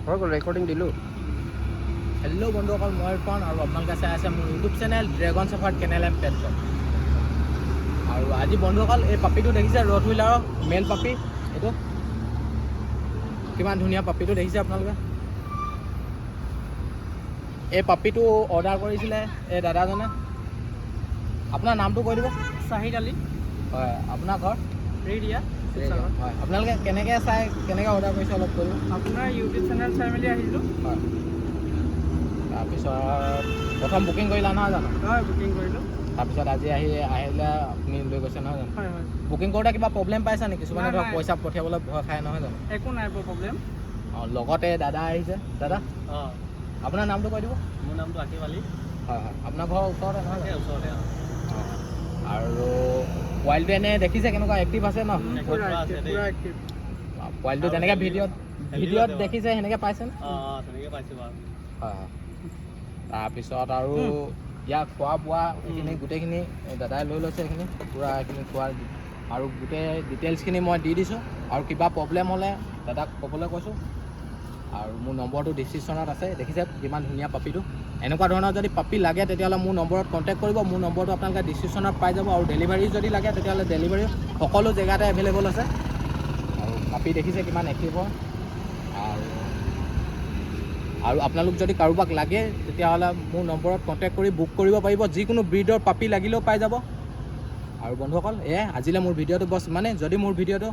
হৈ গ'ল ৰেকৰ্ডিং দিলোঁ। হেল্ল' বন্ধুসকল, মই ইৰফান আৰু আপোনালোকে চাই আছে মোৰ YouTube channel dragon shepherd kennel and pet shop. আৰু আজি বন্ধুসকল এই পাপিটো দেখিছে, ৰড হুইলাৰৰ মেল পাপি। এইটো কিমান ধুনীয়া পাপিটো দেখিছে আপোনালোকে। এই পাপিটো অৰ্ডাৰ কৰিছিলে এই দাদাজনে। আপোনাৰ নামটো কৈ দিব। চাহিদ আলী। হয়, আপোনাৰ ঘৰ ৰেডিয়া হয়। আপোনালোকে কেনেকৈ অৰ্ডাৰ কৰিছে অলপ কৰিব। আপোনাৰ ইউটিউব চেনেল চাই মেলি আহিলোঁ। হয়, তাৰপিছত প্ৰথম বুকিং কৰিলা নহয় জানো? হয়, বুকিং কৰিলোঁ। তাৰপিছত আজি আহিলে আপুনি লৈ গৈছে নহয় জানো? হয় হয়। বুকিং কৰোঁতে কিবা প্ৰব্লেম পাইছা নেকি? কিছুমানে ধৰক নাই। পইচা পঠিয়াবলৈ ভয় খায় নহয় জানো? একো নাই পোৱা প্ৰব্লেম। অঁ, লগতে দাদা আহিছে। দাদা অঁ, আপোনাৰ নামটো কৈ দিব। মোৰ নামটো আকিব আলী। হয় হয়, আপোনাৰ ঘৰৰ ওচৰতে নহয় জানো? ওচৰতে। আৰু পোৱালিটো এনেই দেখিছে কেনেকুৱা এক্টিভ আছে ন? পুৰা এক্টিভ। পোৱালিটো যেনেকৈ ভিডিঅ'ত দেখিছে সেনেকৈ পাইছেনে? অঁ, তেনেকৈ পাইছোঁ বাৰু। হয় হয়। তাৰপিছত আৰু ইয়াক খোৱা বোৱা এইখিনি গোটেইখিনি দাদাই লৈ লৈছে। এইখিনি পূৰা এইখিনি খোৱা আৰু গোটেই ডিটেইলছখিনি মই দি দিছোঁ। আৰু কিবা প্ৰব্লেম হ'লে দাদাক ক'বলৈ কৈছোঁ। আৰু মোৰ নম্বৰটো ডিছক্ৰিপশ্যনত আছে। দেখিছে কিমান ধুনীয়া পাপিটো। এনেকুৱা ধৰণৰ যদি পাপি লাগে তেতিয়াহ'লে মোৰ নম্বৰত কণ্টেক্ট কৰিব। মোৰ নম্বৰটো আপোনালোকে ডিছক্ৰিপশ্যনত পাই যাব। আৰু ডেলিভাৰী যদি লাগে তেতিয়াহ'লে ডেলিভাৰী সকলো জেগাতে এভেইলেবল আছে। আৰু পাপি দেখিছে কিমান এক্টিভ হয়। আৰু আপোনালোক যদি কাৰোবাক লাগে তেতিয়াহ'লে মোৰ নম্বৰত কণ্টেক্ট কৰি বুক কৰিব পাৰিব। যিকোনো ব্ৰিডৰ পাপি লাগিলেও পাই যাব। আৰু বন্ধুসকল এয়াই আজিলৈ মোৰ ভিডিঅ'টো বছ মানে যদি মোৰ ভিডিঅ'টো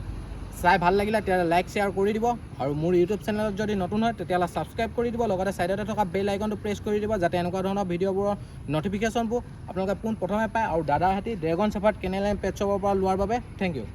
চাই ভাল লাগিলে তেতিয়াহ'লে লাইক শ্বেয়াৰ কৰি দিব। আৰু মোৰ ইউটিউব চেনেলত যদি নতুন হয় তেতিয়াহ'লে ছাবস্ক্ৰাইব কৰি দিব। লগতে ছাইডতে থকা বেল আইকনটো প্ৰেছ কৰি দিব যাতে এনেকুৱা ধৰণৰ ভিডিঅ'বোৰৰ ন'টিফিকেশ্যনবোৰ আপোনালোকে পোনপ্ৰথমে পায়। আৰু দাদাৰ হাতী ড্ৰেগন চেফাৰ্ড কেনেল এণ্ড পেট শ্বপৰ পৰা লোৱাৰ বাবে থেংক ইউ।